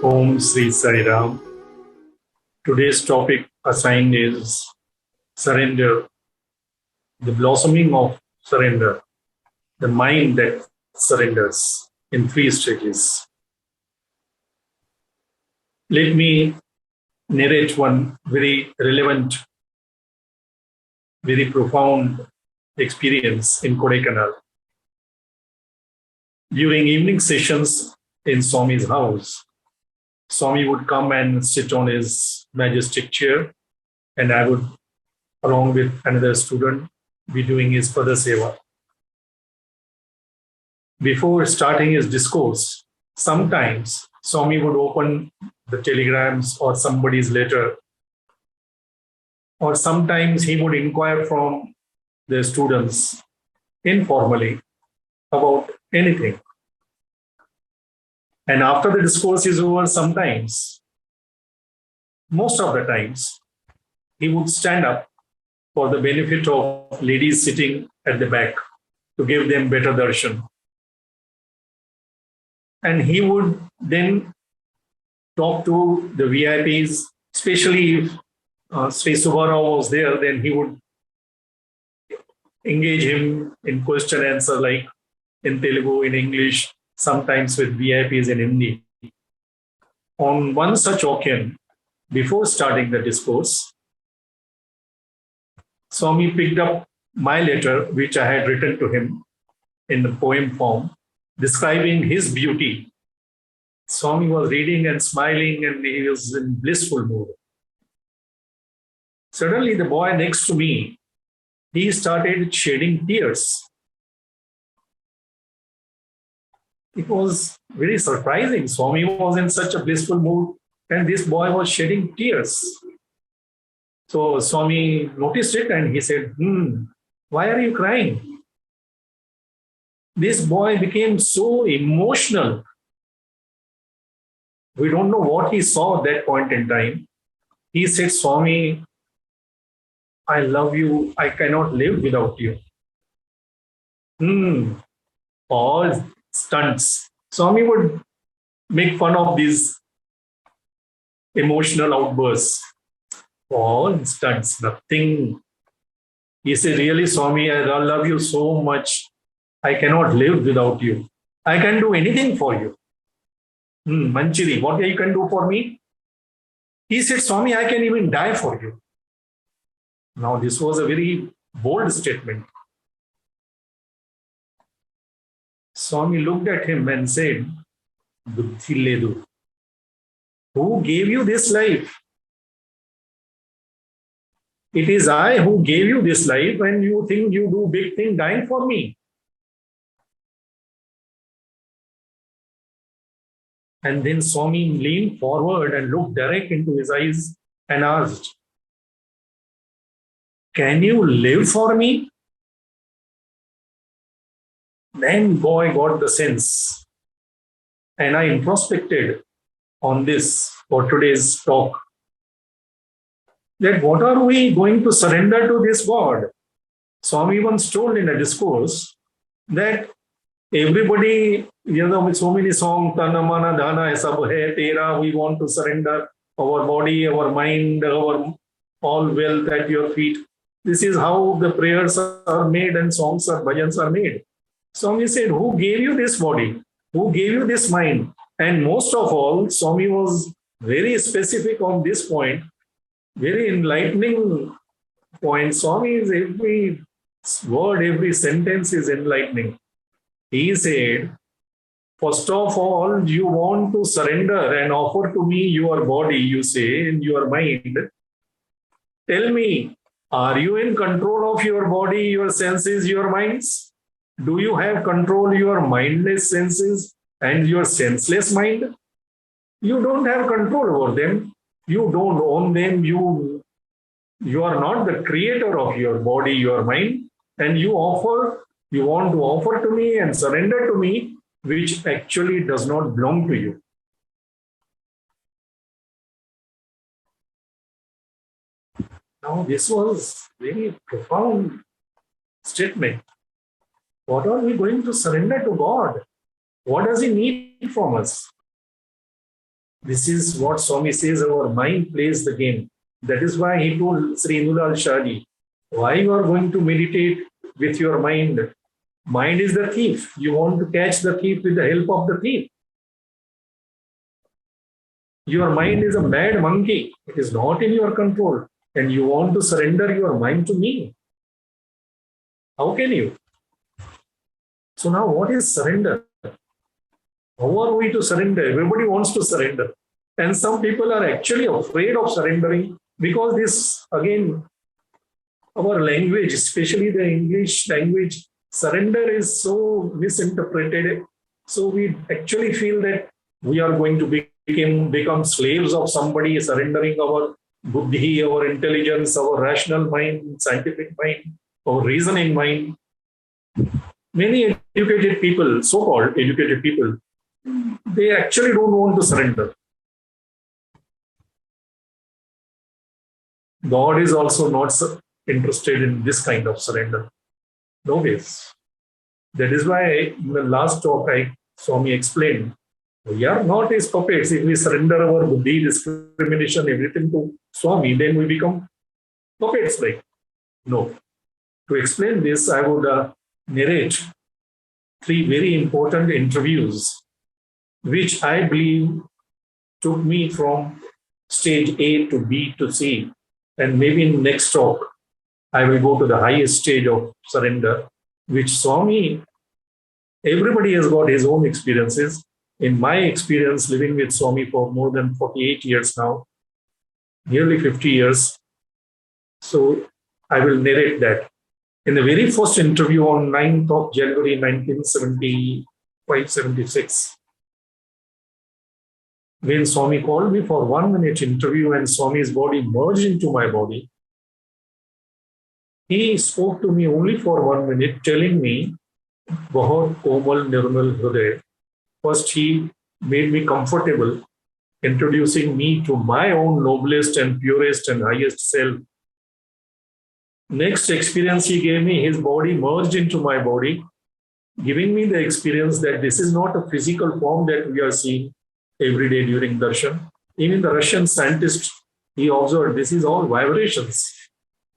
Om Sri Sai Ram. Today's topic assigned is surrender, the blossoming of surrender, the mind that surrenders in three stages. Let me narrate one very relevant, very profound experience in Kodaikanal. During evening sessions in Swami's house, Swami would come and sit on his majestic chair, and I would, along with another student, be doing his Pada Seva. Before starting his discourse, sometimes Swami would open the telegrams or somebody's letter, or sometimes he would inquire from the students informally about anything. And after the discourse is over, sometimes, most of the times, he would stand up for the benefit of ladies sitting at the back to give them better darshan. And he would then talk to the VIPs, especially if Sri Subbarao was there, then he would engage him in question answer, like in Telugu, in English, sometimes with VIPs in Hindi. On one such occasion, before starting the discourse, Swami picked up my letter, which I had written to him in the poem form, describing his beauty. Swami was reading and smiling, and he was in blissful mood. Suddenly, the boy next to me, he started shedding tears. It was very surprising. Swami was in such a blissful mood, and this boy was shedding tears. So Swami noticed it and he said, why are you crying? This boy became so emotional. We don't know what he saw at that point in time. He said, Swami, I love you. I cannot live without you. All stunts. Swami would make fun of these emotional outbursts. All stunts, nothing. He said, really, Swami, I love you so much. I cannot live without you. I can do anything for you. Manchiri, what you can do for me? He said, Swami, I can even die for you. Now, this was a very bold statement. Swami looked at him and said, Buddhi ledu. Who gave you this life? It is I who gave you this life, and you think you do big thing dying for me. And then Swami leaned forward and looked direct into his eyes and asked, can you live for me? Then boy got the sense. And I introspected on this for today's talk. That what are we going to surrender to this God? Swami once told in a discourse that everybody, with so many songs, Tana Mana Dhana Sab Hai Tera, we want to surrender our body, our mind, our all wealth at your feet. This is how the prayers are made and songs or bhajans are made. Swami said, who gave you this body? Who gave you this mind? And most of all, Swami was very specific on this point, very enlightening point. Swami's every word, every sentence is enlightening. He said, first of all, you want to surrender and offer to me your body, you say, in your mind. Tell me, are you in control of your body, your senses, your minds? Do you have control your mindless senses and your senseless mind? You don't have control over them. You don't own them. You are not the creator of your body, your mind, and you want to offer to me and surrender to me, which actually does not belong to you. Now, this was very profound statement. What are we going to surrender to God? What does He need from us? This is what Swami says, our mind plays the game. That is why he told Sri Indulal Shahji, why you are going to meditate with your mind? Mind is the thief. You want to catch the thief with the help of the thief. Your mind is a mad monkey. It is not in your control. And you want to surrender your mind to me. How can you? So now what is surrender? How are we to surrender? Everybody wants to surrender. And some people are actually afraid of surrendering because this, again, our language, especially the English language, surrender is so misinterpreted. So we actually feel that we are going to become slaves of somebody, surrendering our buddhi, our intelligence, our rational mind, scientific mind, our reasoning mind. Many educated people, so-called educated people, they actually don't want to surrender. God is also not interested in this kind of surrender. No ways. That is why in the last talk, Swami explained, we are not his puppets. If we surrender our buddhi, discrimination, everything to Swami, then we become puppets like. No. To explain this, I would narrate 3 very important interviews, which I believe took me from stage A to B to C. And maybe in next talk, I will go to the highest stage of surrender, which Swami, everybody has got his own experiences. In my experience, living with Swami for more than 48 years now, nearly 50 years. So I will narrate that. In the very first interview on 9th of January 1975-76, when Swami called me for 1 minute interview and Swami's body merged into my body, he spoke to me only for 1 minute, telling me, Bahut Komal Nirmal Hriday. First, he made me comfortable, introducing me to my own noblest and purest and highest self. Next experience he gave me, his body merged into my body, giving me the experience that this is not a physical form that we are seeing every day during darshan. Even the Russian scientist, he observed this is all vibrations.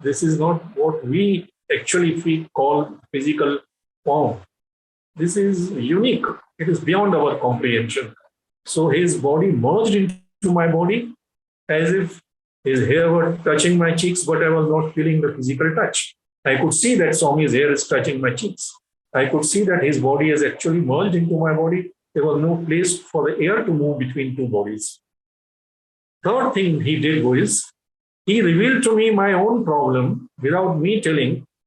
This is not what we actually call physical form. This is unique. It is beyond our comprehension. So his body merged into my body as if his hair were touching my cheeks, but I was not feeling the physical touch. I could see that Swami's hair is touching my cheeks. I could see that his body has actually merged into my body. There was no place for the air to move between two bodies. Third thing he did was, he revealed to me my own problem without me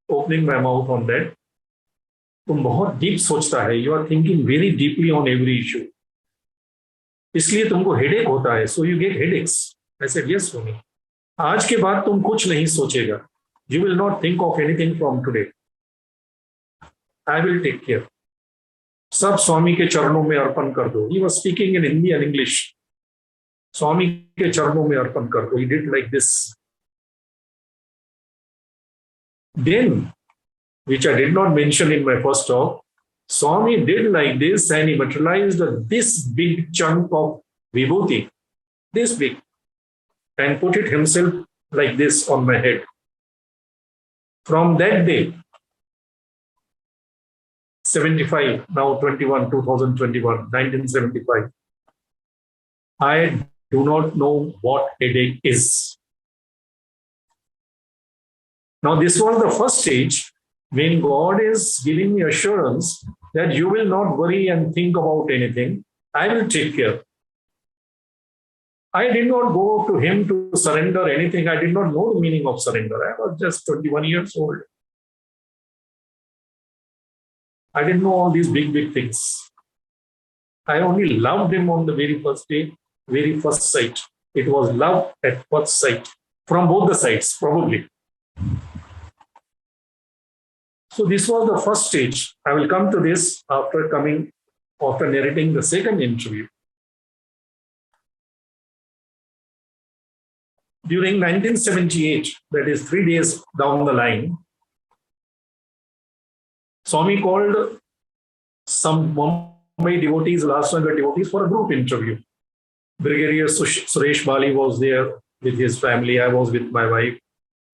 opening my mouth on that. तुम बहुत deep सोचता है, you are thinking very deeply on every issue, इसलिए तुमको headache होता है, so you get headaches. I said yes Swami, आज के बाद तुम कुछ नहीं सोचेगा, you will not think of anything from today, I will take care. सब स्वामी के चरणों में अर्पण कर दो। He was speaking in Hindi and English. Swami के चरणों में अर्पण कर दो। He did like this. Then, which I did not mention in my first talk, Swami did like this and he materialized this big chunk of vibhuti, this big, and put it himself like this on my head. From that day, 75, now 21, 2021, 1975, I do not know what headache is. Now, this was the first stage when God is giving me assurance that you will not worry and think about anything. I will take care. I did not go to him to surrender anything. I did not know the meaning of surrender. I was just 21 years old. I didn't know all these big, big things. I only loved him on the very first day, very first sight. It was love at first sight from both the sides, probably. So this was the first stage. I will come to this after narrating the second interview. During 1978, that is 3 days down the line, Swami called some Mumbai devotees, Ulhasnagar devotees, for a group interview. Brigadier Suresh Bali was there with his family. I was with my wife,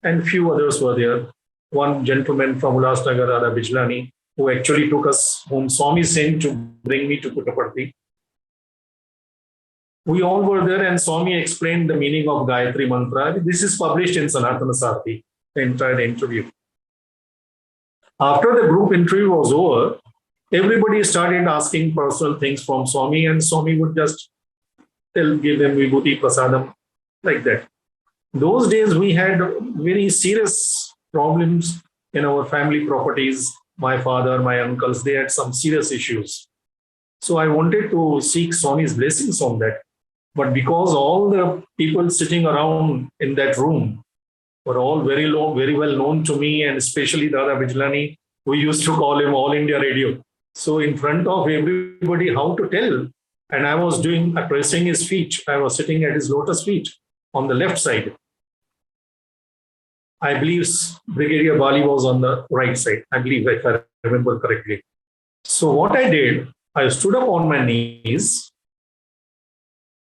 and few others were there. One gentleman from Ulhasnagar, Radha Bijlani, who actually took us, whom Swami sent to bring me to Puttaparthi. We all were there, and Swami explained the meaning of Gayatri Mantra. This is published in Sanatana Sarthi, the entire interview. After the group interview was over, everybody started asking personal things from Swami, and Swami would just give them Vibhuti Prasadam, like that. Those days we had very serious problems in our family properties. My father, my uncles, they had some serious issues. So I wanted to seek Swami's blessings on that. But because all the people sitting around in that room were all very well known to me, and especially Dada Bijlani, we used to call him All India Radio. So in front of everybody, how to tell? And I was pressing his feet. I was sitting at his lotus feet on the left side. I believe Brigadier Bali was on the right side. I believe, if I remember correctly. So what I did, I stood up on my knees.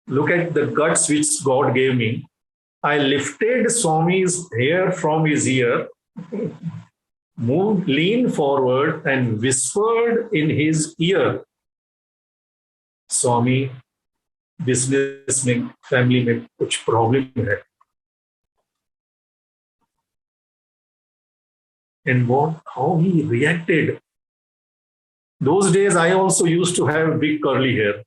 Look at the guts which God gave me. I lifted Swami's hair from his ear, leaned forward and whispered in his ear, Swami, business में, family में कुछ problem है. And how he reacted. Those days I also used to have big curly hair.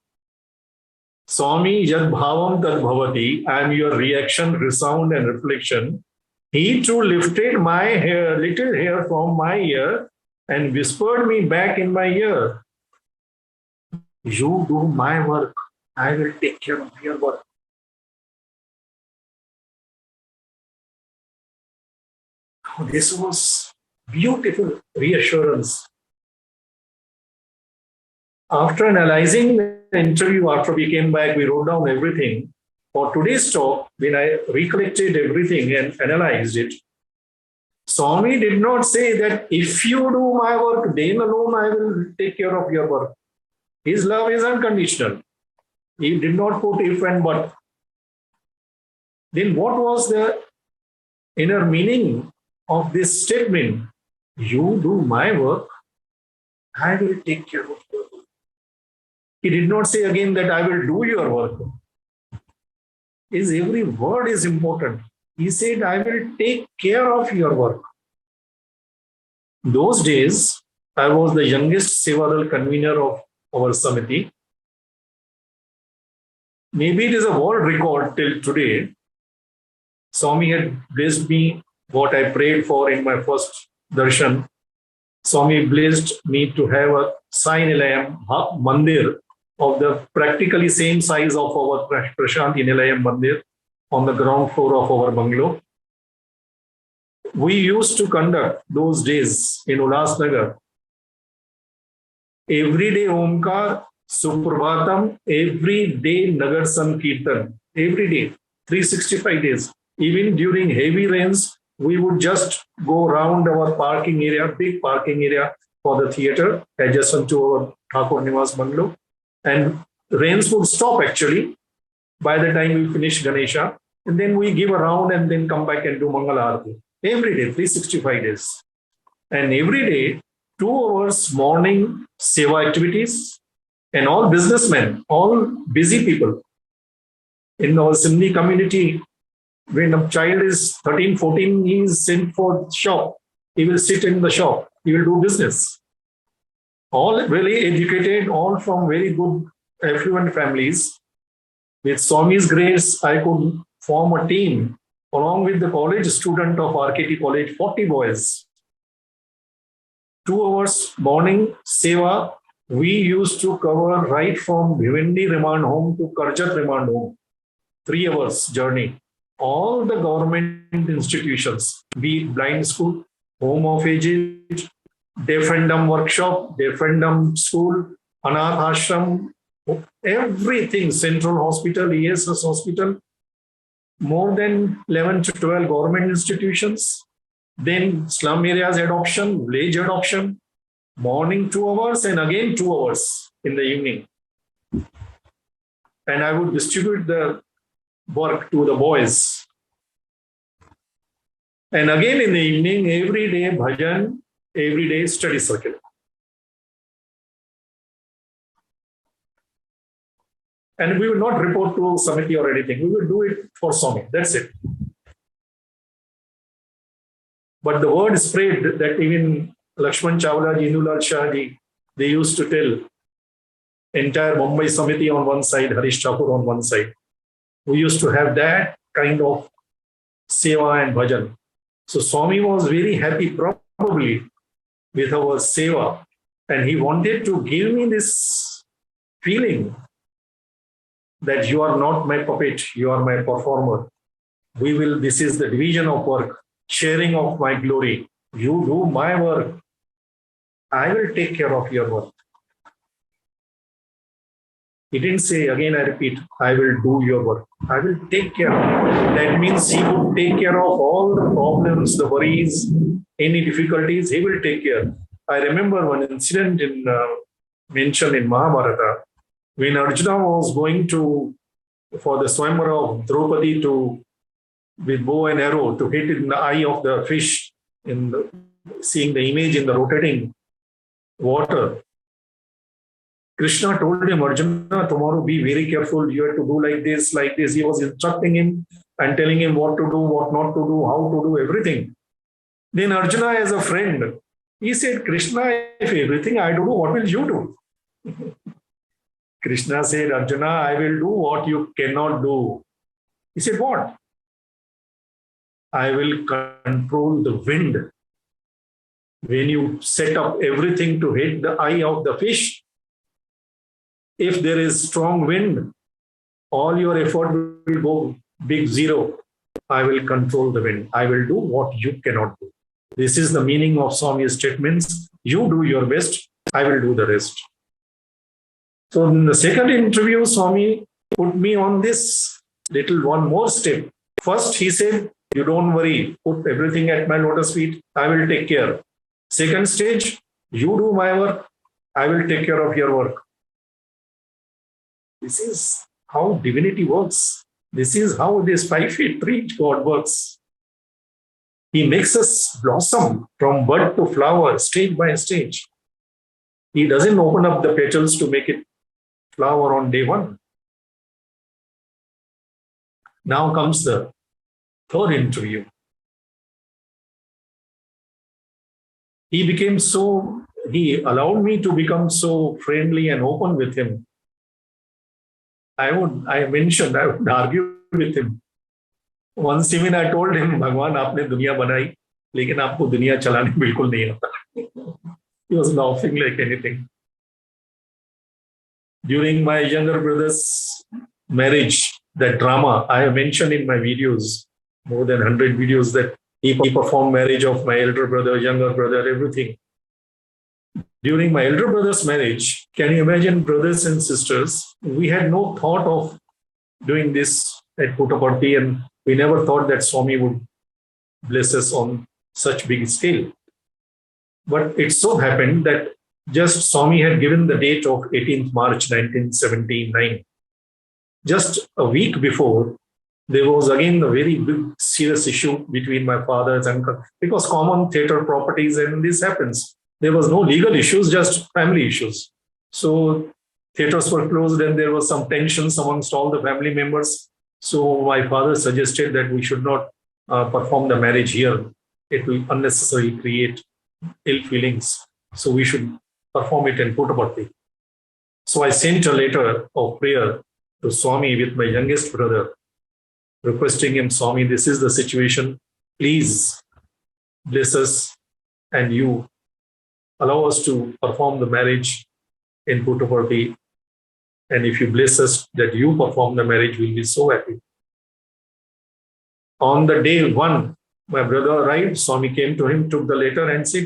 Swami yad bhavam tad bhavati, I am your reaction, resound and reflection. He too lifted my hair, little hair from my ear and whispered me back in my ear, you do my work, I will take care of your work. This was beautiful reassurance. After analyzing the interview, after we came back, we wrote down everything. For today's talk, when I recollected everything and analyzed it, Swami did not say that if you do my work, then alone I will take care of your work. His love is unconditional. He did not put if and but. Then what was the inner meaning of this statement? You do my work, I will take care of your work. He did not say again that I will do your work. His every word is important. He said, I will take care of your work. Those days, I was the youngest Sevadal convener of our Samiti. Maybe it is a world record till today. Swami had blessed me what I prayed for in my first darshan. Swami blessed me to have a Sai Nilayam Mandir of the practically same size of our Prashanti Nilayam Mandir on the ground floor of our bungalow. We used to conduct those days in Ulhasnagar every day Omkar, Suprabhatam, every day Nagar Sankirtan, every day, 365 days. Even during heavy rains, we would just go around our parking area, big parking area for the theatre, adjacent to our Thakur Niwas bungalow. And rains would stop actually by the time we finish Ganesha. And then we give a round and then come back and do Mangala Aarati. Every day, 365 days. And every day, 2 hours morning seva activities, and all businessmen, all busy people. In our Sindhi community, when a child is 13, 14, he is sent for shop. He will sit in the shop. He will do business. All really educated, all from very good, affluent families. With Swami's grace, I could form a team along with the college student of RKT College, 40 boys. 2 hours morning seva, we used to cover right from Bhiwandi Remand Home to Karjat Remand Home. 3 hours journey. All the government institutions, be it blind school, home of aged, deaf and dumb workshop, deaf and dumb school, Anath Ashram, everything, Central Hospital, ESS Hospital, more than 11 to 12 government institutions, then slum areas adoption, village adoption, Morning 2 hours and again 2 hours in the evening. And I would distribute the work to the boys. And again in the evening, every day bhajan, every day study circle. And we will not report to Samiti or anything. We will do it for Swami. That's it. But the word spread that even Lakshman Chawla, Jindulal Shah ji, they used to tell entire Mumbai Samiti on one side, Harish Thakur on one side. We used to have that kind of seva and bhajan. So Swami was very happy probably with our seva, and he wanted to give me this feeling that you are not my puppet, you are my performer. This is the division of work, sharing of my glory. You do my work, I will take care of your work. He didn't say, again I repeat, I will do your work. I will take care of it. That means he would take care of all the problems, the worries, any difficulties, he will take care. I remember one incident mentioned in Mahabharata, when Arjuna was going for the Swayamvara of Draupadi with bow and arrow to hit in the eye of the fish, seeing the image in the rotating water. Krishna told him, Arjuna, tomorrow be very careful. You have to do like this, like this. He was instructing him and telling him what to do, what not to do, how to do, everything. Then Arjuna, as a friend, he said, Krishna, if everything I do, what will you do? Krishna said, Arjuna, I will do what you cannot do. He said, what? I will control the wind. When you set up everything to hit the eye of the fish, if there is strong wind, all your effort will go big zero. I will control the wind. I will do what you cannot do. This is the meaning of Swami's statements. You do your best, I will do the rest. So in the second interview, Swami put me on this one more step. First, he said, you don't worry, put everything at my lotus feet, I will take care. Second stage, you do my work, I will take care of your work. This is how divinity works. This is how this 5 feet 3 God works. He makes us blossom from bud to flower, stage by stage. He doesn't open up the petals to make it flower on day one. Now comes the third interview. He allowed me to become so friendly and open with him. I would argue with him. Once even I told him, Bhagwan, aapne duniya banai, lekin aapko duniya chalane bilkul nahi aata. He was laughing like anything. During my younger brother's marriage, that drama, I have mentioned in my videos, more than 100 videos, that he performed marriage of my elder brother, younger brother, everything. During my elder brother's marriage, can you imagine, brothers and sisters, we had no thought of doing this at Puttaparthi, and we never thought that Swami would bless us on such big scale. But it so happened that just Swami had given the date of 18th March 1979. Just a week before, there was again a very big serious issue between my father's uncle, because common theatre properties, and this happens. There was no legal issues, just family issues. So theatres were closed and there was some tensions amongst all the family members. So my father suggested that we should not perform the marriage here. It will unnecessarily create ill feelings. So we should perform it in Puttaparthi. So I sent a letter of prayer to Swami with my youngest brother, requesting him, Swami, this is the situation. Please bless us, and you allow us to perform the marriage in Puttaparthi. And if you bless us that you perform the marriage, we'll be so happy. On the day one, my brother arrived. Swami came to him, took the letter and said,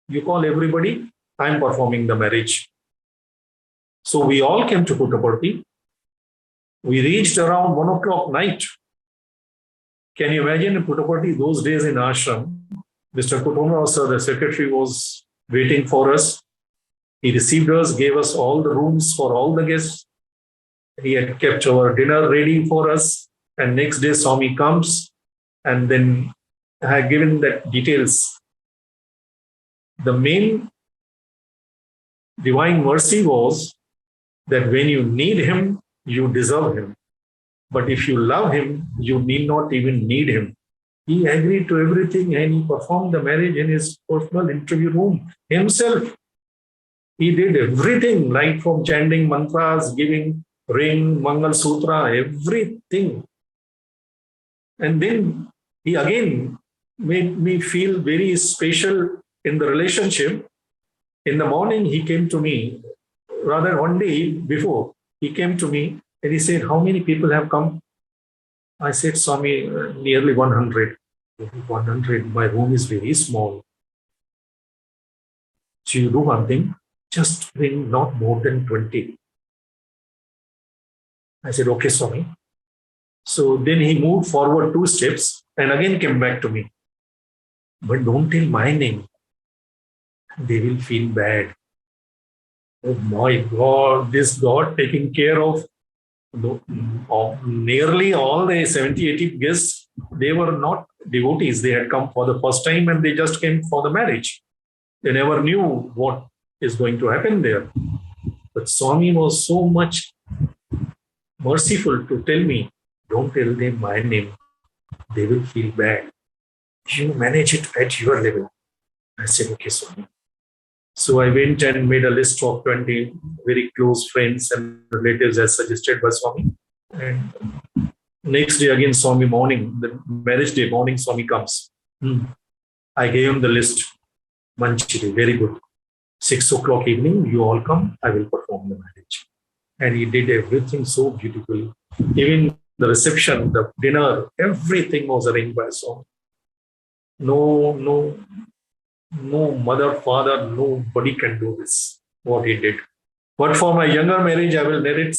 you call everybody, I'm performing the marriage. So we all came to Puttaparthi. We reached around 1 o'clock night. Can you imagine in Puttaparthi, those days in ashram, Mr. Kutumrao sir, the secretary, was waiting for us. He received us, gave us all the rooms for all the guests. He had kept our dinner ready for us. And next day, Swami comes, and then I had given that details. The main divine mercy was that when you need him, you deserve him. But if you love him, you need not even need him. He agreed to everything and he performed the marriage in his personal interview room himself. He did everything, right from chanting mantras, giving ring, Mangal Sutra, everything. And then he again made me feel very special in the relationship. In the morning, he came to me, rather one day before, he came to me and he said, how many people have come? I said, Swami, nearly 100. 100, my room is very small. So you do one thing, just bring not more than 20. I said, okay, Swami. So then he moved forward 2 steps and again came back to me. But don't tell my name. They will feel bad. Oh my God, this God taking care of nearly all the 70, 80 guests. They were not devotees. They had come for the first time and they just came for the marriage. They never knew what is going to happen there. But Swami was so much merciful to tell me, don't tell them my name. They will feel bad. You manage it at your level. I said, okay, Swami. So I went and made a list of 20 very close friends and relatives as suggested by Swami. And next day again, Swami morning, the marriage day morning, Swami comes. I gave him the list. Manchiri, very good. 6 o'clock evening, you all come, I will perform the marriage. And he did everything so beautifully. Even the reception, the dinner, everything was arranged by Swami. No mother, father, nobody can do this, what he did. But for my younger marriage, I will narrate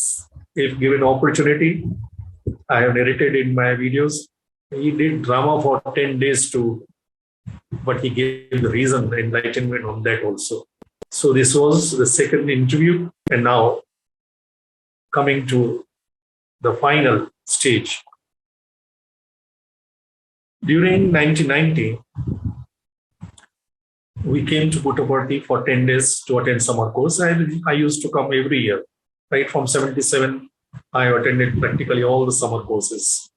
if given opportunity. I have narrated in my videos. He did drama for 10 days too, but he gave the reason, the enlightenment on that also. So this was the second interview, and now coming to the final stage. During 1990, we came to Puttaparthi for 10 days to attend summer course. I used to come every year. Right from 77, I attended practically all the summer courses.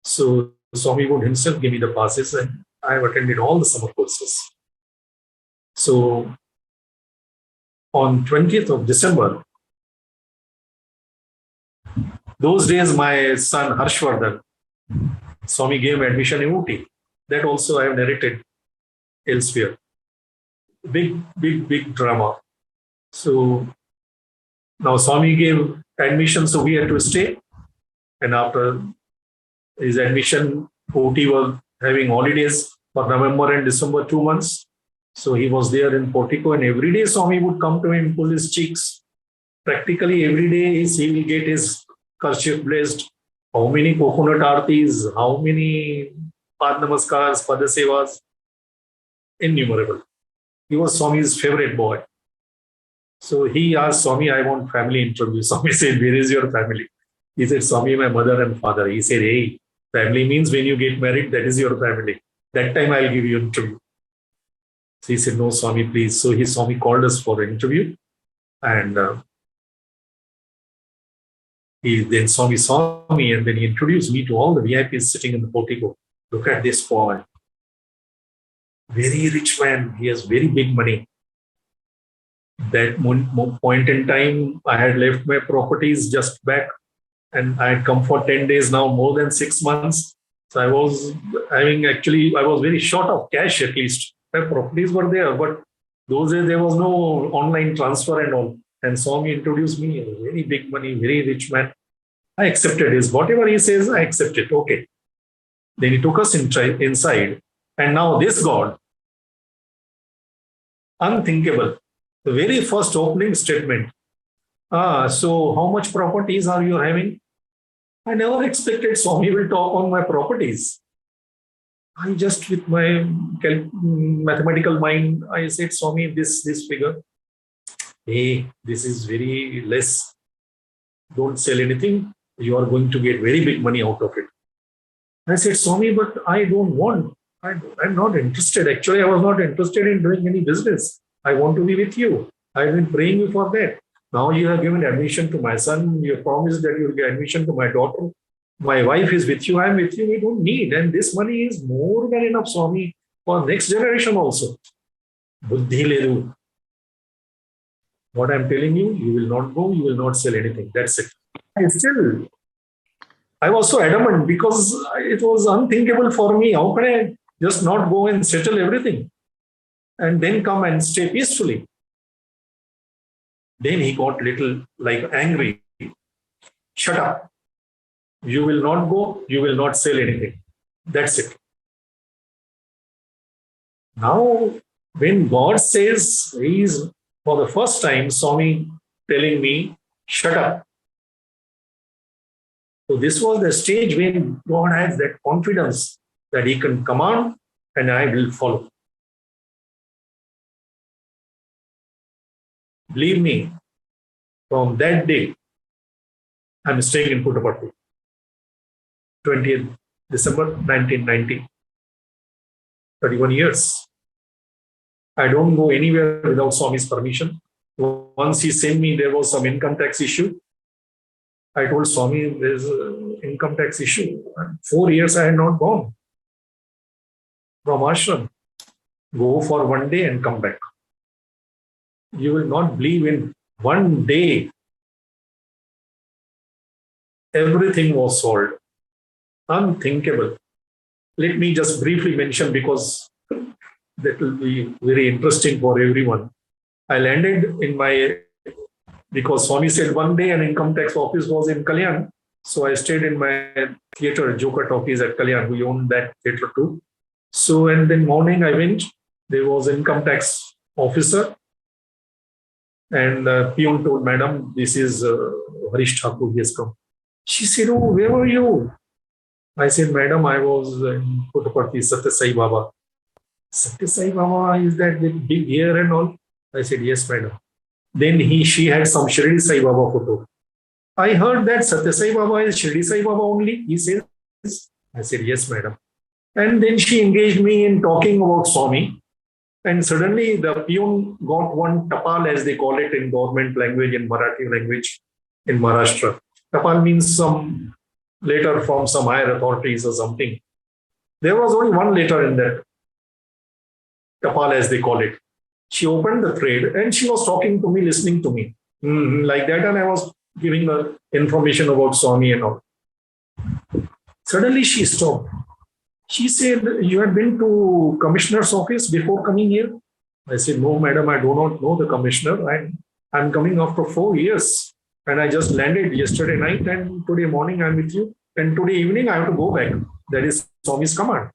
So Swami would himself give me the passes and I have attended all the summer courses. So on 20th of December, those days my son Harshvardhan, Swami gave admission in Ooty. That also I have narrated elsewhere. Big drama. So now Swami gave admission, so we had to stay. And after his admission, Ooty was having holidays for November and December, 2 months. So he was there in Portico, and every day Swami would come to him, pull his cheeks. Practically every day he will get his kerchief blessed. How many coconut aartis, how many Pad Namaskars, Padasevas, innumerable. He was Swami's favorite boy. So he asked Swami, I want family interview. Swami said, where is your family? He said, Swami, my mother and father. He said, hey, family means when you get married, that is your family. That time I'll give you an interview. So he said, no, Swami, please. So Swami called us for an interview. And then Swami saw me and then he introduced me to all the VIPs sitting in the portico. Look at this boy. Very rich man. He has very big money. That point in time, I had left my properties just back and I had come for 10 days now, more than 6 months. So I was very short of cash at least. My properties were there, but those days there was no online transfer and all. And Swami introduced me, a very big money, very rich man. I accepted his, whatever he says, I accept it. Okay. Then he took us inside. And now this God, unthinkable. The very first opening statement. So how much properties are you having? I never expected Swami will talk on my properties. I just, with my mathematical mind, I said, Swami, this figure, hey, this is very less. Don't sell anything. You are going to get very big money out of it. I said, Swami, but I don't want. I'm not interested. Actually, I was not interested in doing any business. I want to be with you. I've been praying you for that. Now you have given admission to my son. You have promised that you will give admission to my daughter. My wife is with you. I'm with you. We don't need. And this money is more than enough, Swami, for next generation also. Buddhi ledu. What I'm telling you, you will not go. You will not sell anything. That's it. I was so adamant because it was unthinkable for me. How can I just not go and settle everything and then come and stay peacefully? Then he got little like angry. Shut up. You will not go. You will not sell anything. That's it. Now, when God says, he is for the first time, Swami telling me, shut up. So this was the stage when God has that confidence that he can command and I will follow. Believe me, from that day, I'm staying in Puttaparthi. 20th December 1990. 31 years. I don't go anywhere without Swami's permission. Once he sent me, there was some income tax issue. I told Swami, there's an income tax issue. 4 years I had not gone from ashram. Go for one day and come back. You will not believe, in one day, everything was solved. Unthinkable. Let me just briefly mention, because that will be very interesting for everyone. I landed in my, because Swami said one day an income tax office was in Kalyan. So I stayed in my theatre, Joker Talkies at Kalyan. We owned that theatre too. So, and then morning I went, there was income tax officer. And peon told, Madam, this is Harish Thakur, he has come. She said, oh, where were you? I said, Madam, I was in Puttaparthi, Satya Sai Baba. Satya Sai Baba, is that with big hair and all? I said, yes, Madam. Then she had some Shirdi Sai Baba photo. I heard that Satya Sai Baba is Shirdi Sai Baba only. He says, I said, yes, Madam. And then she engaged me in talking about Swami. And suddenly the peon got one tapal, as they call it in government language, in Marathi language in Maharashtra. Tapal means some letter from some higher authorities or something. There was only one letter in that tapal, as they call it. She opened the thread and she was talking to me, listening to me like that. And I was giving her information about Swami and all. Suddenly she stopped. She said, you had been to commissioner's office before coming here? I said, no, madam, I do not know the commissioner. I'm coming after 4 years. And I just landed yesterday night, and today morning I'm with you. And today evening I have to go back. That is Swami's command.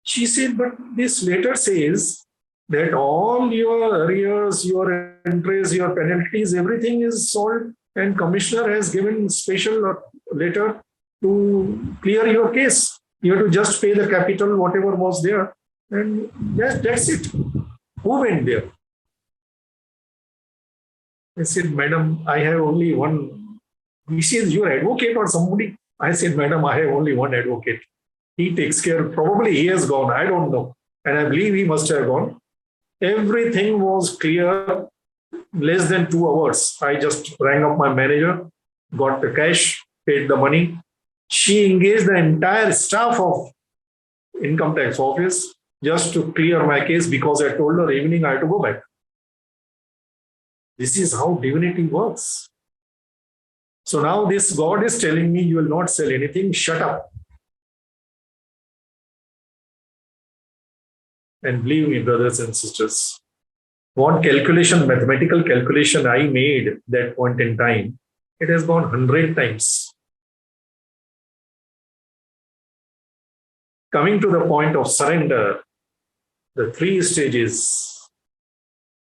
She said, but this letter says that all your arrears, your interest, your penalties, everything is solved. And commissioner has given special letter to clear your case. You have to just pay the capital, whatever was there. And that's it. Who went there? I said, Madam, I have only one. He says, your advocate or somebody? I said, Madam, I have only one advocate. He takes care. Probably he has gone. I don't know. And I believe he must have gone. Everything was clear. Less than 2 hours. I just rang up my manager, got the cash, paid the money. She engaged the entire staff of income tax office just to clear my case, because I told her evening I had to go back. This is how divinity works. So now this God is telling me, you will not sell anything, shut up. And believe me, brothers and sisters, what calculation, mathematical calculation I made that point in time, it has gone 100 times. Coming to the point of surrender, the 3 stages.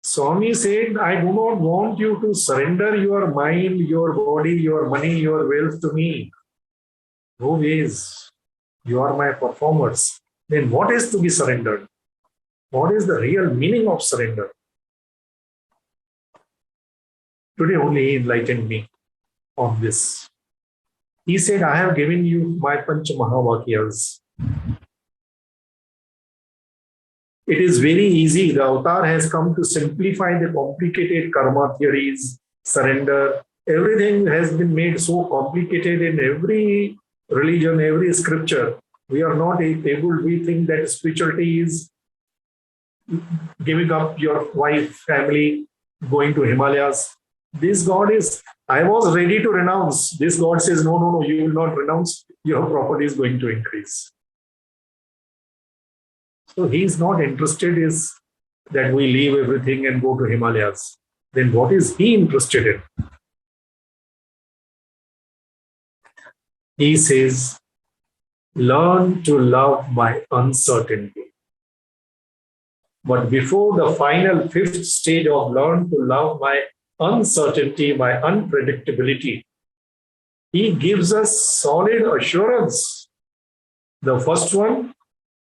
Swami said, I do not want you to surrender your mind, your body, your money, your wealth to me. No ways. You are my performers. then what is to be surrendered? What is the real meaning of surrender? Today only he enlightened me on this. He said, I have given you my Pancha Mahavakyas. It is very easy. The avatar has come to simplify the complicated karma theories, surrender. Everything has been made so complicated in every religion, every scripture. We are not able, we think that spirituality is giving up your wife, family, going to Himalayas. This God is, I was ready to renounce. This God says, no, no, no, you will not renounce. Your property is going to increase. So he is not interested is that we leave everything and go to Himalayas. Then what is he interested in? He says, learn to love my uncertainty. But before the final fifth stage of learn to love my uncertainty, my unpredictability, he gives us solid assurance. The first one,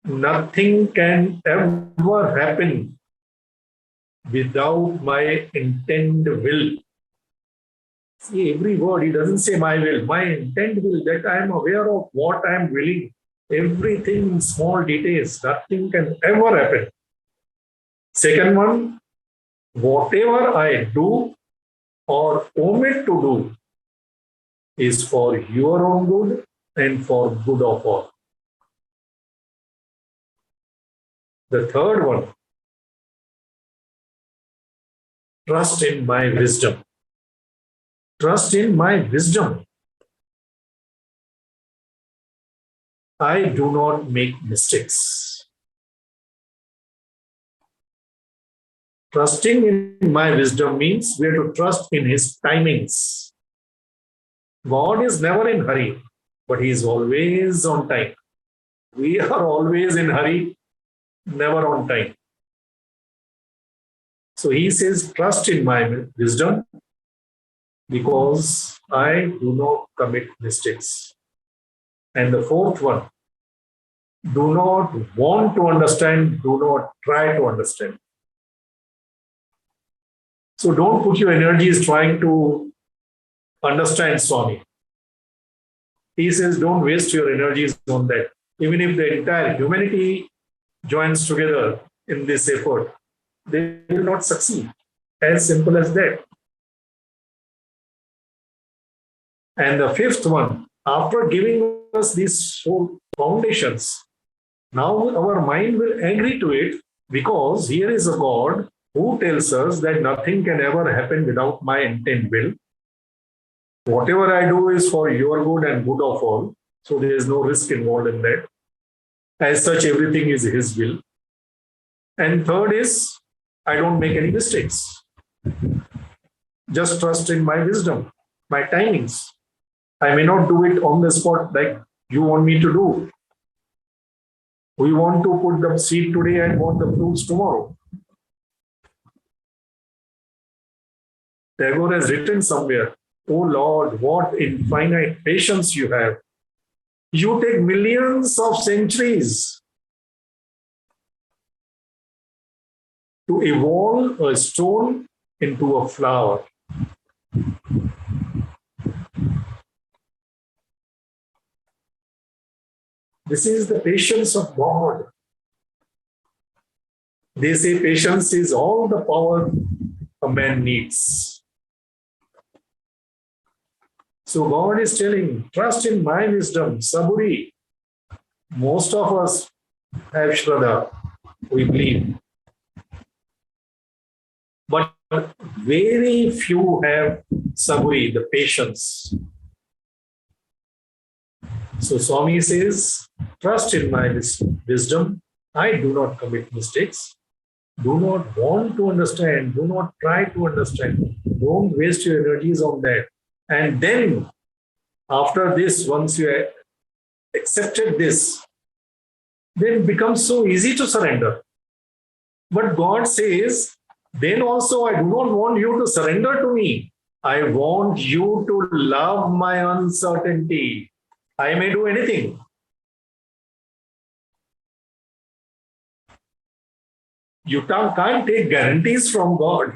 nothing can ever happen without my intent will. See, every word, he doesn't say my will, my intent will, that I am aware of what I am willing. Everything in small details, nothing can ever happen. Second one, whatever I do or omit to do is for your own good and for good of all. The third one, trust in my wisdom. Trust in my wisdom. I do not make mistakes. Trusting in my wisdom means we have to trust in his timings. God is never in hurry, but he is always on time. We are always in hurry, never on time. So he says, trust in my wisdom because I do not commit mistakes. And the fourth one, do not want to understand, do not try to understand. So don't put your energies trying to understand Swami. He says, don't waste your energies on that. Even if the entire humanity joins together in this effort, they will not succeed. As simple as that. And the fifth one, after giving us these four foundations, now our mind will agree to it because here is a God who tells us that nothing can ever happen without my intent will. Whatever I do is for your good and good of all. So there is no risk involved in that. As such, everything is his will. And third is, I don't make any mistakes. Just trust in my wisdom, my timings. I may not do it on the spot like you want me to do. We want to put the seed today and want the fruits tomorrow. Tagore has written somewhere, oh Lord, what infinite patience you have. You take millions of centuries to evolve a stone into a flower. This is the patience of God. They say patience is all the power a man needs. So God is telling, trust in my wisdom, Saburi. Most of us have Shraddha, we believe. But very few have Saburi, the patience. So Swami says, trust in my wisdom. I do not commit mistakes. Do not want to understand. Do not try to understand. Don't waste your energies on that. And then, after this, once you have accepted this, then it becomes so easy to surrender. But God says, then also I do not want you to surrender to me. I want you to love my uncertainty. I may do anything. You can't take guarantees from God.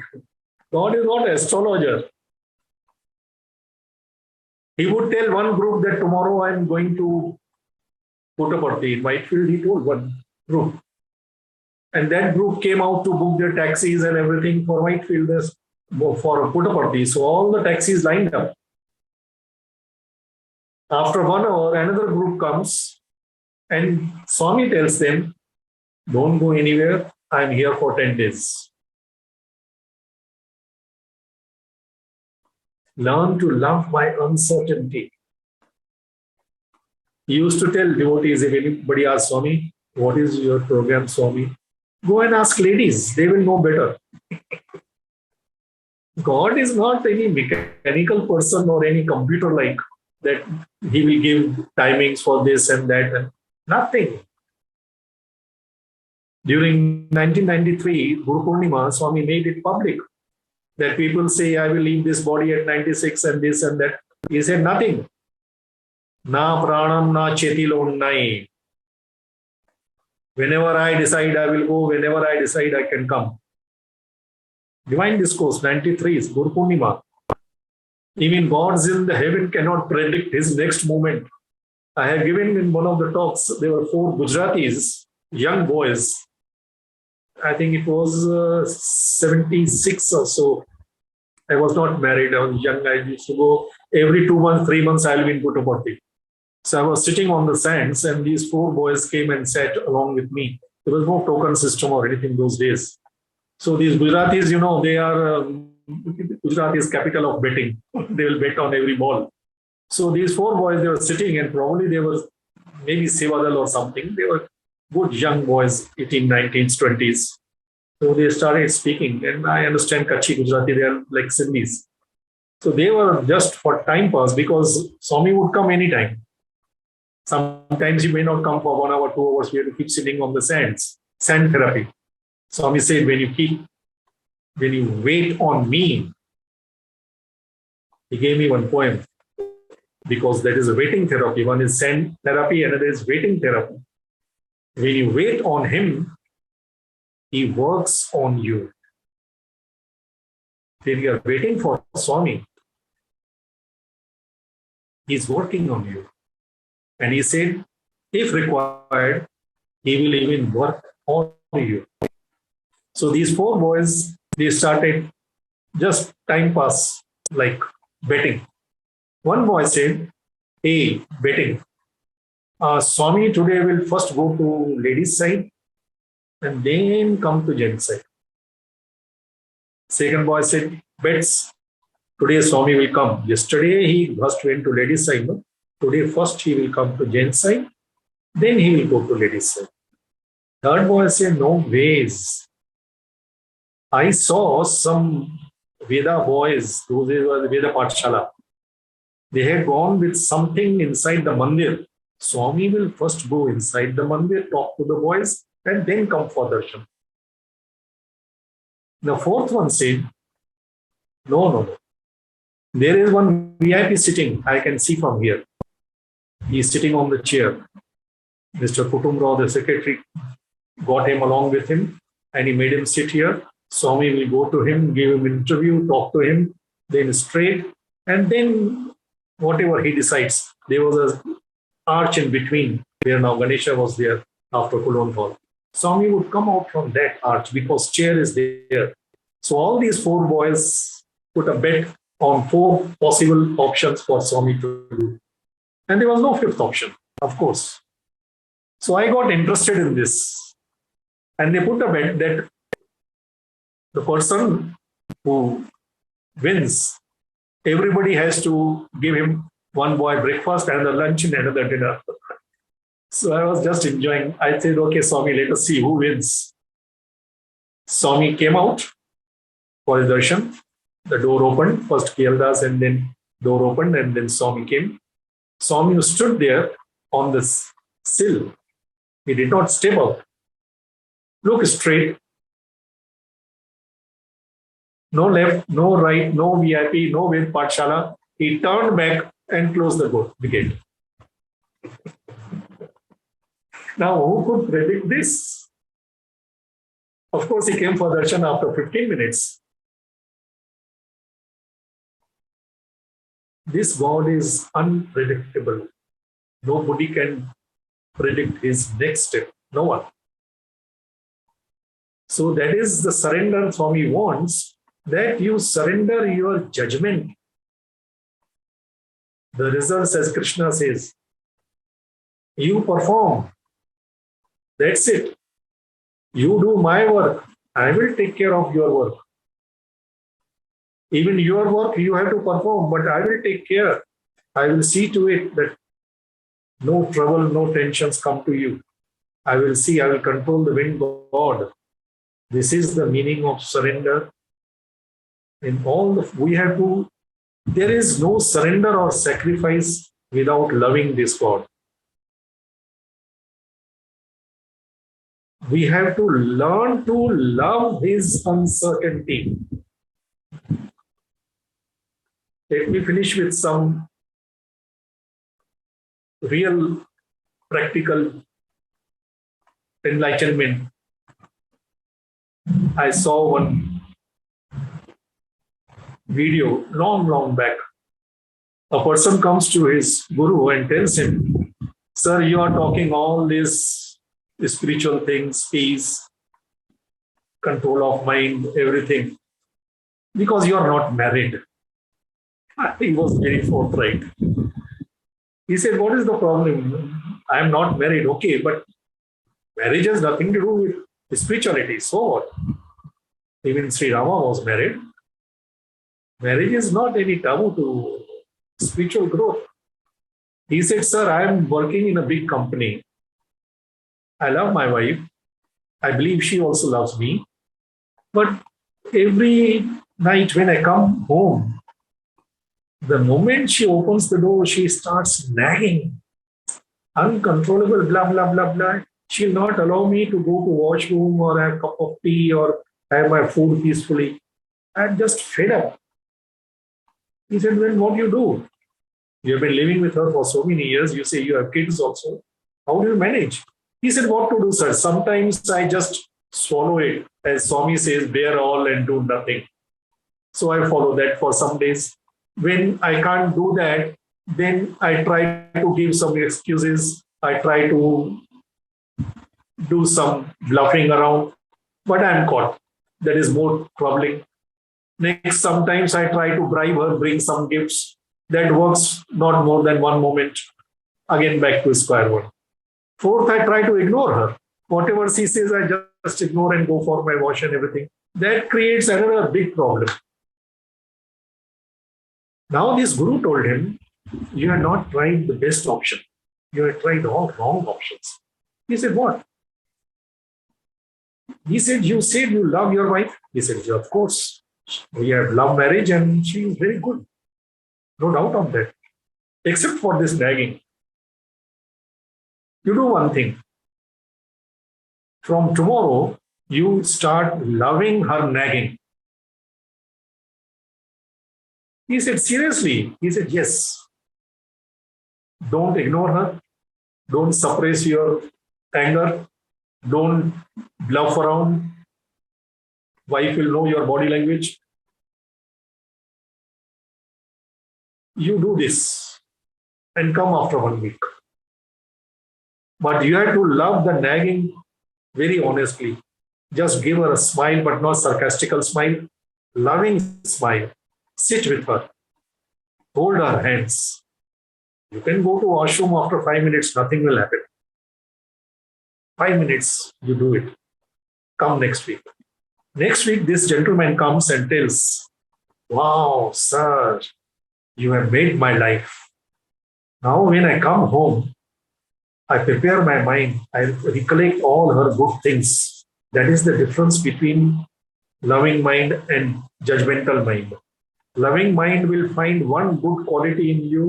God is not an astrologer. He would tell one group that tomorrow I'm going to Puttaparthi. In Whitefield, he told one group. And that group came out to book their taxis and everything for Whitefield for Puttaparthi. So all the taxis lined up. After 1 hour, another group comes and Swami tells them, don't go anywhere. I'm here for 10 days. Learn to love by uncertainty. He used to tell devotees, if anybody asks Swami, what is your program, Swami? Go and ask ladies, they will know better. God is not any mechanical person or any computer like that. He will give timings for this and that and nothing. During 1993, Guru Purnima, Swami made it public that people say, I will leave this body at 96 and this and that. He said nothing. Na pranam na chetilon nai. Whenever I decide, I will go. Whenever I decide, I can come. Divine Discourse, 93 is Guru Purnima. Even gods in the heaven cannot predict his next moment. I have given in one of the talks, there were 4 Gujaratis, young boys. I think it was 76 or so. I was not married. I was young. I used to go every 2 months, 3 months, I'll be in Puttaparthi. So I was sitting on the sands and these 4 boys came and sat along with me. There was no token system or anything those days. So these Gujaratis, they are, Gujarat is capital of betting. They will bet on every ball. So these 4 boys, they were sitting and probably they were maybe Sevadal or something. They were good young boys, 18, 19s, 20s. So they started speaking and I understand Kutchi Gujarati, they are like Sindhis. So they were just for time pass because Swami would come anytime. Sometimes he may not come for 1 hour, 2 hours. We have to keep sitting on the sands. Sand therapy. Swami said, when you wait on me, he gave me one poem because that is a waiting therapy. One is sand therapy, another is waiting therapy. When you wait on him, he works on you. When you are waiting for Swami, he's working on you. And he said, if required, he will even work on you. So these 4 boys, they started just time pass, like betting. One boy said, hey, betting. Swami today will first go to ladies' side and then come to gents' side. Second boy said, bets. Today Swami will come. Yesterday he first went to ladies' side. No? Today first he will come to gents' side. Then he will go to ladies' side. Third boy said, no ways. I saw some Veda boys, those were the Veda Pathshala. They had gone with something inside the mandir. Swami will first go inside the mandir, talk to the boys, and then come for darshan. The fourth one said, no. There is one VIP sitting, I can see from here. He is sitting on the chair. Mr. Kutum Rao, the secretary, got him along with him and he made him sit here. Swami will go to him, give him an interview, talk to him, then straight, and then whatever he decides. There was an arch in between where now Ganesha was there after Kulon Hall. Swami would come out from that arch because chair is there. So all these 4 boys put a bet on 4 possible options for Swami to do. And there was no 5th option, of course. So I got interested in this. And they put a bet that the person who wins, everybody has to give him one boy breakfast, another lunch, and another dinner. So I was just enjoying. I said, okay, Swami, let us see who wins. Swami came out for his darshan. The door opened, first Kiyaldas and then door opened and then Swami came. Swami stood there on the sill. He did not step out. Look straight. No left, no right, no VIP, no Ved Pathshala. He turned back and closed the gate. Now, who could predict this? Of course, he came for darshan after 15 minutes. This God is unpredictable. Nobody can predict his next step. No one. So that is the surrender Swami wants, that you surrender your judgment. The results, as Krishna says, you perform. That's it. You do my work. I will take care of your work. Even your work you have to perform, but I will take care. I will see to it that no trouble, no tensions come to you. I will see, I will control the wind god. This is the meaning of surrender. In all we have to, there is no surrender or sacrifice without loving this God. We have to learn to love his uncertainty. Let me finish with some real practical enlightenment. I saw one video long back. A person comes to his guru and tells him, "Sir, you are talking all these spiritual things, peace, control of mind, everything, because you are not married." He was very forthright. He said, "What is the problem? I am not married, okay, but marriage has nothing to do with spirituality. So what? Even Sri Rama was married. Marriage is not any taboo to spiritual growth." He said, "Sir, I am working in a big company. I love my wife. I believe she also loves me. But every night when I come home, the moment she opens the door, she starts nagging, uncontrollable, blah, blah, blah, blah. She'll not allow me to go to washroom or have a cup of tea or have my food peacefully. I'm just fed up." He said, "Well, what do you do? You've been living with her for so many years. You say you have kids also. How do you manage?" He said, "What to do, sir? Sometimes I just swallow it. As Swami says, bear all and do nothing. So I follow that for some days. When I can't do that, then I try to give some excuses. I try to do some bluffing around, but I'm caught. That is more troubling. Next, sometimes I try to bribe her, bring some gifts. That works not more than one moment. Again, back to square one. Fourth, I try to ignore her. Whatever she says, I just ignore and go for my wash and everything. That creates another big problem." Now this guru told him, "You have not tried the best option. You have tried all wrong options." He said, "What?" He said, "You said you love your wife." He said, "Yeah, of course. We have love marriage and she is very good. No doubt of that. Except for this nagging. You do one thing. From tomorrow, you start loving her nagging." He said, "Seriously?" He said, "Yes. Don't ignore her. Don't suppress your anger. Don't bluff around. Wife will know your body language. You do this and come after 1 week. But you have to love the nagging very honestly. Just give her a smile, but not sarcastical smile. Loving smile. Sit with her. Hold her hands. You can go to washroom after 5 minutes, nothing will happen. 5 minutes, you do it. Come next week. Next week, this gentleman comes and tells, "Wow, sir, you have made my life. Now when I come home, I prepare my mind. I recollect all her good things." That is the difference between loving mind and judgmental mind. Loving mind will find one good quality in you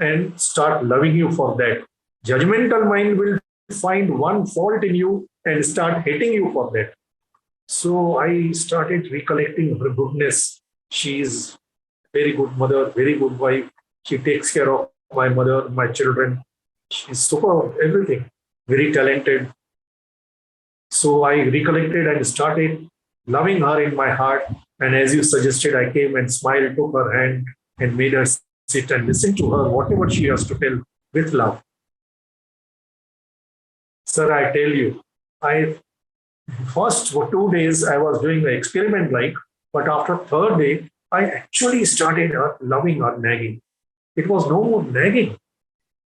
and start loving you for that. Judgmental mind will find one fault in you and start hating you for that. So I started recollecting her goodness. She is very good mother, very good wife. She takes care of my mother, my children. She's super, everything. Very talented. So I recollected and started loving her in my heart. And as you suggested, I came and smiled, took her hand, and made her sit and listen to her, whatever she has to tell, with love. Sir, I tell you, I first for 2 days I was doing the experiment like, but after third day, I actually started loving her nagging. It was no more nagging.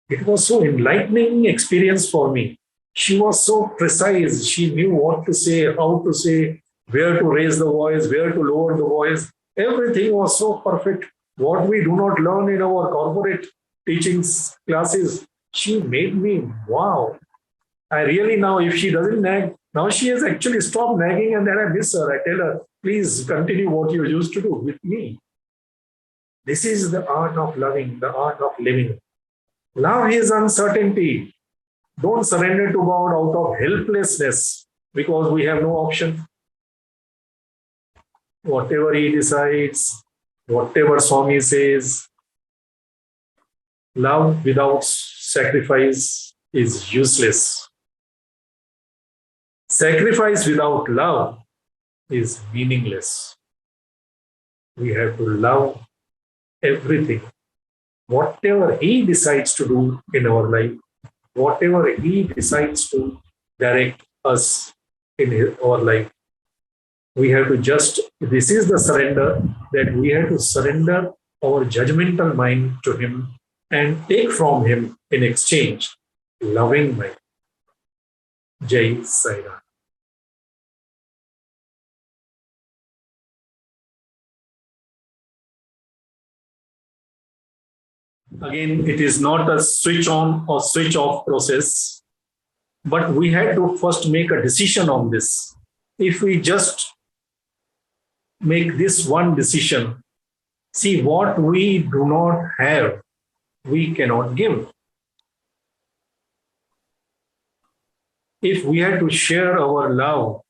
It was so enlightening experience for me. She was so precise. She knew what to say, how to say, where to raise the voice, where to lower the voice. Everything was so perfect. What we do not learn in our corporate teachings classes, she made me wow. I really now, if she doesn't nag, now she has actually stopped nagging and then I miss her. I tell her, please continue what you used to do with me. This is the art of loving, the art of living. Love is uncertainty. Don't surrender to God out of helplessness because we have no option. Whatever He decides, whatever Swami says, love without sacrifice is useless. Sacrifice without love is meaningless. We have to love everything. Whatever He decides to do in our life, whatever He decides to direct us in our life, we have to just, this is the surrender, that we have to surrender our judgmental mind to Him and take from Him in exchange loving mind. Jai Sai Ram. Again, it is not a switch on or switch off process, but we had to first make a decision on this. If we just make this one decision, see what we do not have, we cannot give. If we had to share our love,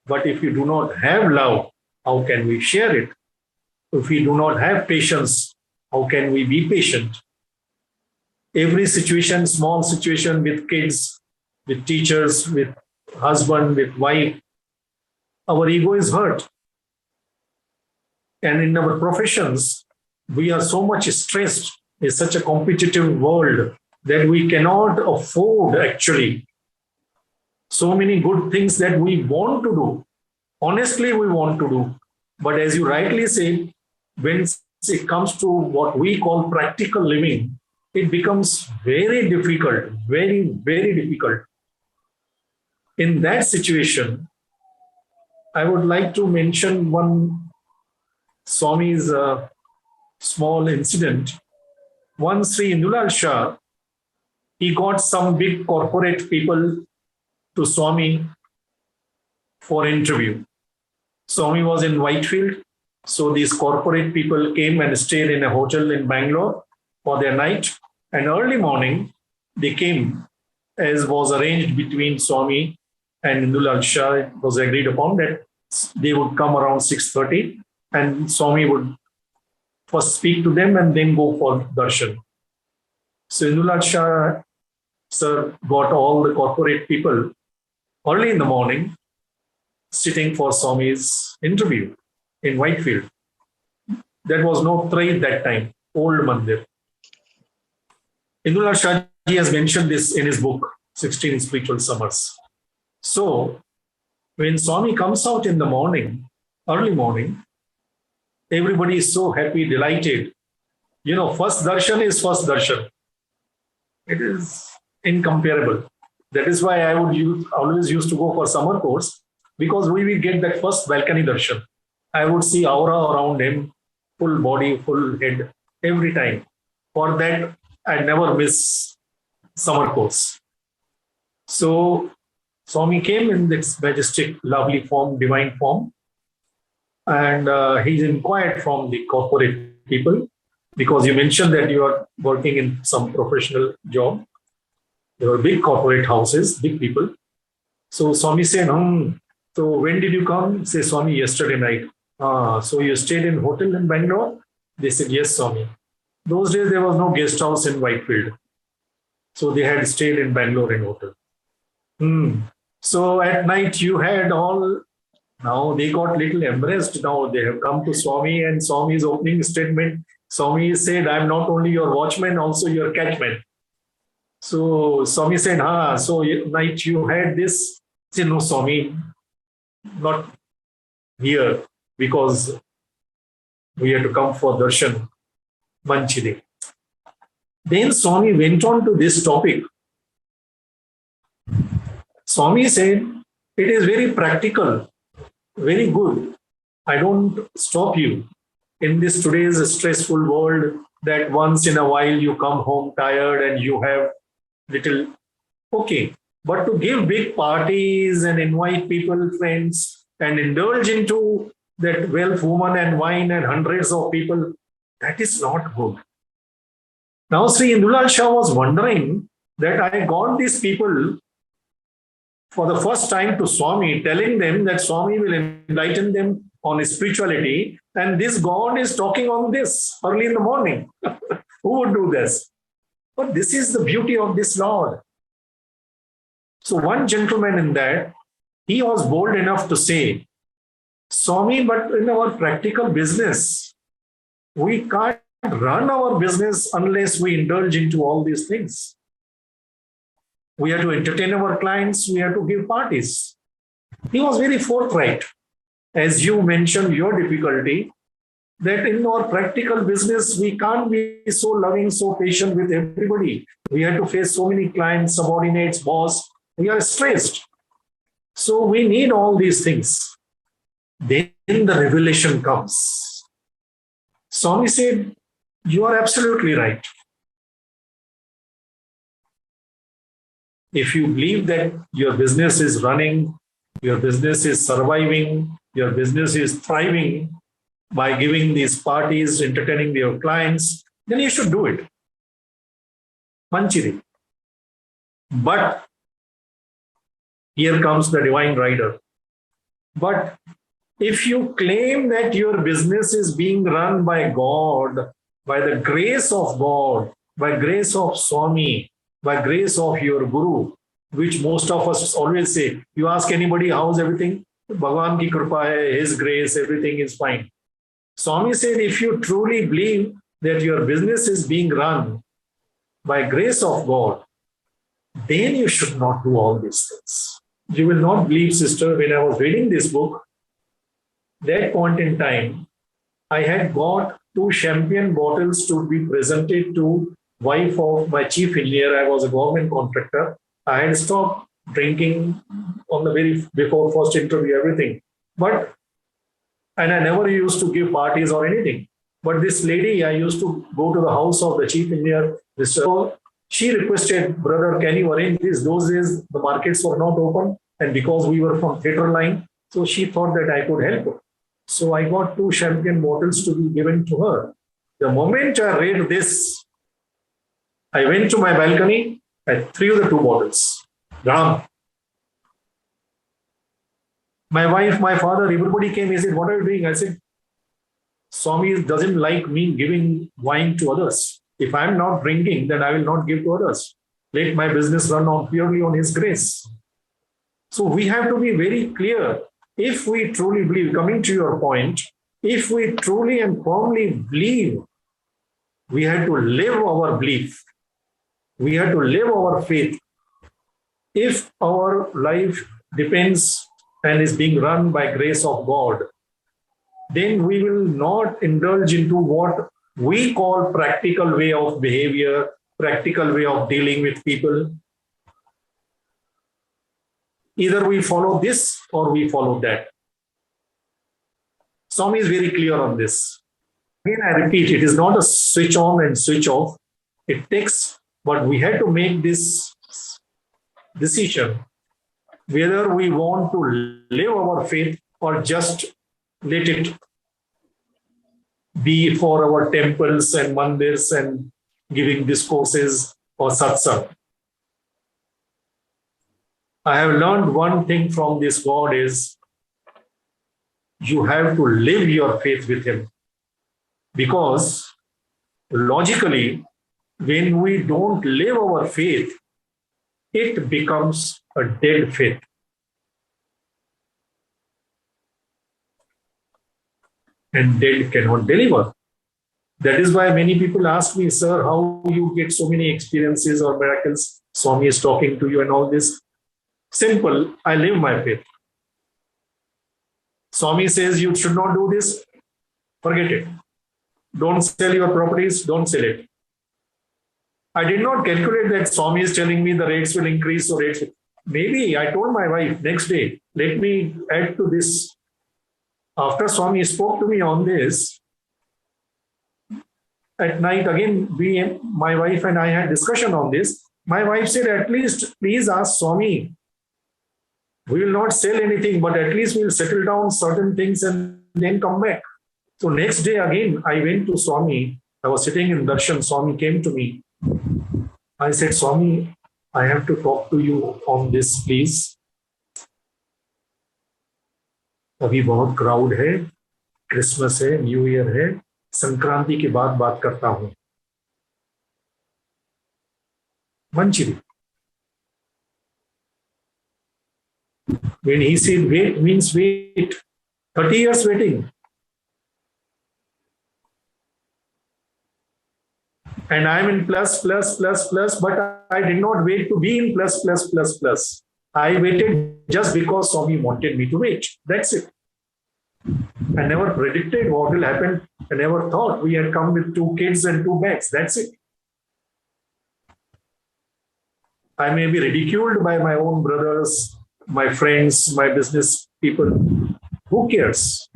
but if we do not have love, how can we share it? If we do not have patience, how can we be patient? Every situation, small situation with kids, with teachers, with husband, with wife, our ego is hurt. And in our professions, we are so much stressed. It's such a competitive world that we cannot afford actually so many good things that we want to do. Honestly, we want to do. But as you rightly say, when it comes to what we call practical living, it becomes very difficult, very, very difficult. In that situation, I would like to mention one Swami's small incident. Once Sri Indulal Shah, he got some big corporate people to Swami for interview. Swami was in Whitefield, so these corporate people came and stayed in a hotel in Bangalore for their night. And early morning, they came, as was arranged between Swami and Indulal Shah. It was agreed upon that they would come around 6:30 and Swami would first speak to them and then go for darshan. So Indulal Shah, sir, got all the corporate people early in the morning sitting for Swami's interview in Whitefield. There was no trade that time, old mandir. Indulal Shah ji has mentioned this in his book, 16 Spiritual Summers. So when Swami comes out in the morning, early morning, everybody is so happy, delighted. You know, first darshan is first darshan. It is incomparable. That is why I would always used to go for summer course, because we will get that first balcony darshan. I would see aura around him, full body, full head, every time. For that, I never miss summer course. So Swami came in this majestic, lovely form, divine form, and he inquired from the corporate people, because you mentioned that you are working in some professional job. There were big corporate houses, big people. So Swami said, so when did you come? Say, Swami, yesterday night. So you stayed in hotel in Bangalore? They said, yes, Swami. Those days there was no guest house in Whitefield. So they had stayed in Bangalore in hotel. So at night you had all, now they got little embarrassed. Now they have come to Swami, and Swami's opening statement, Swami said, I'm not only your watchman, also your catchman. So Swami said, so night you had this. I said, no, Swami, not here, because we had to come for darshan, Manchide. Then Swami went on to this topic. Swami said, it is very practical, very good. I don't stop you in this today's stressful world that once in a while you come home tired and you have little, okay. But to give big parties and invite people, friends, and indulge into that wealth, woman and wine and hundreds of people, that is not good. Now Sri Indulal Shah was wondering that I got these people for the first time to Swami, telling them that Swami will enlighten them on spirituality, and this God is talking on this early in the morning. Who would do this? But this is the beauty of this Lord. So one gentleman in that, he was bold enough to say, Swami, but in our practical business, we can't run our business unless we indulge into all these things. We have to entertain our clients, we have to give parties. He was very forthright. As you mentioned your difficulty, that in our practical business, we can't be so loving, so patient with everybody. We have to face so many clients, subordinates, boss. We are stressed. So we need all these things. Then the revelation comes. Swami said, you are absolutely right. If you believe that your business is running, your business is surviving, your business is thriving by giving these parties, entertaining your clients, then you should do it. Manchiri. But here comes the divine rider. But if you claim that your business is being run by God, by the grace of God, by grace of Swami, by grace of your Guru, which most of us always say, you ask anybody, how's everything? Bhagavan ki kripa hai, His grace, everything is fine. Swami said, if you truly believe that your business is being run by grace of God, then you should not do all these things. You will not believe, sister, when I was reading this book, that point in time, I had got 2 champagne bottles to be presented to wife of my chief engineer. I was a government contractor. I had stopped drinking on the very before first interview, everything. And I never used to give parties or anything. But this lady, I used to go to the house of the chief engineer. So she requested, brother, can you arrange this? Those days, the markets were not open. And because we were from theatre line, so she thought that I could help her. So I got 2 champagne bottles to be given to her. The moment I read this, I went to my balcony, I threw the 2 bottles. Ram. My wife, my father, everybody came. He said, what are you doing? I said, Swami doesn't like me giving wine to others. If I'm not drinking, then I will not give to others. Let my business run on purely on His grace. So we have to be very clear. If we truly believe, coming to your point, if we truly and firmly believe, we have to live our belief. We have to live our faith. If our life depends and is being run by grace of God, then we will not indulge into what we call practical way of behavior, practical way of dealing with people. Either we follow this or we follow that. Swami is very clear on this. Again, I repeat, it is not a switch on and switch off. It takes, but we have to make this decision whether we want to live our faith or just let it be for our temples and mandirs and giving discourses or satsang. I have learned one thing from this God is you have to live your faith with Him. Because logically, when we don't live our faith, it becomes a dead faith. and dead cannot deliver. That is why many people ask me, sir, how you get so many experiences or miracles? Swami is talking to you and all this. Simple, I live my faith. Swami says you should not do this, forget it. Don't sell your properties, don't sell it. I did not calculate that Swami is telling me the rates will increase, so rates will. Maybe I told my wife next day, let me add to this. After Swami spoke to me on this, at night again, my wife and I had discussion on this. My wife said, at least please ask Swami. We will not sell anything, but at least we'll settle down certain things and then come back. So next day again, I went to Swami. I was sitting in darshan. Swami came to me. I said, Swami, I have to talk to you on this, please. अभी बहुत crowd है, Christmas है, new year है, संक्रांति के बाद बात करता हूं. Manchiri. When he said wait means wait, 30 years waiting. And I'm in plus, but I did not wait to be in plus. I waited just because Swami wanted me to wait. That's it. I never predicted what will happen. I never thought we had come with 2 kids and 2 bags. That's it. I may be ridiculed by my own brothers, my friends, my business people. Who cares?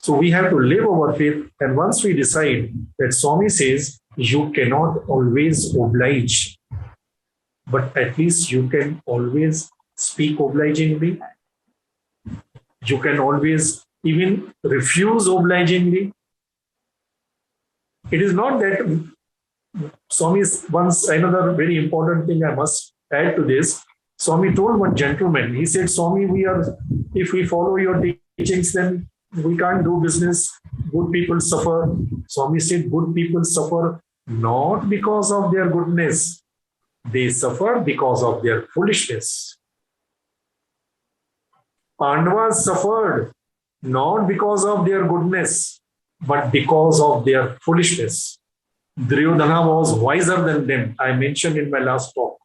So we have to live our faith. And once we decide that Swami says, you cannot always oblige, but at least you can always speak obligingly. You can always even refuse obligingly. It is not that Swami is once another very important thing I must add to this. Swami told one gentleman, he said, Swami, if we follow your teachings, then we can't do business. Good people suffer. Swami said, good people suffer not because of their goodness. They suffer because of their foolishness. Pandavas suffered not because of their goodness, but because of their foolishness. Duryodhana was wiser than them. I mentioned in my last talk.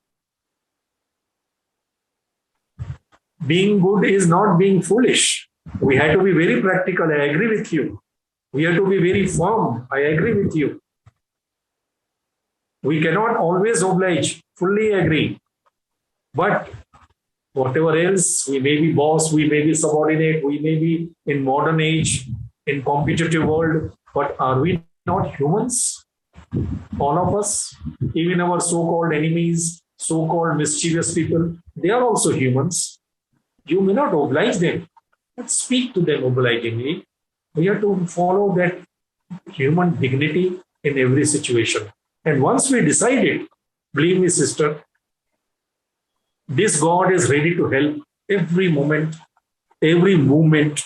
Being good is not being foolish. We have to be very practical. I agree with you. We have to be very firm. I agree with you. We cannot always oblige. Fully agree. But whatever else, we may be boss, we may be subordinate, we may be in modern age, in competitive world, but are we not humans? All of us, even our so-called enemies, so-called mischievous people, they are also humans. You may not oblige them, but speak to them obligingly. We have to follow that human dignity in every situation. And once we decide it, believe me, sister, this God is ready to help every moment, every movement,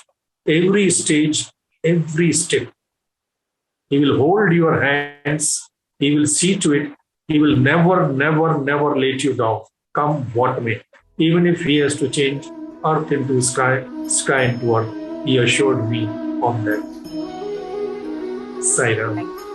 every stage, every step. He will hold your hands. He will see to it. He will never let you down, come what may. Even if he has to change earth into sky, sky into earth, he assured me on that. Sai Ram.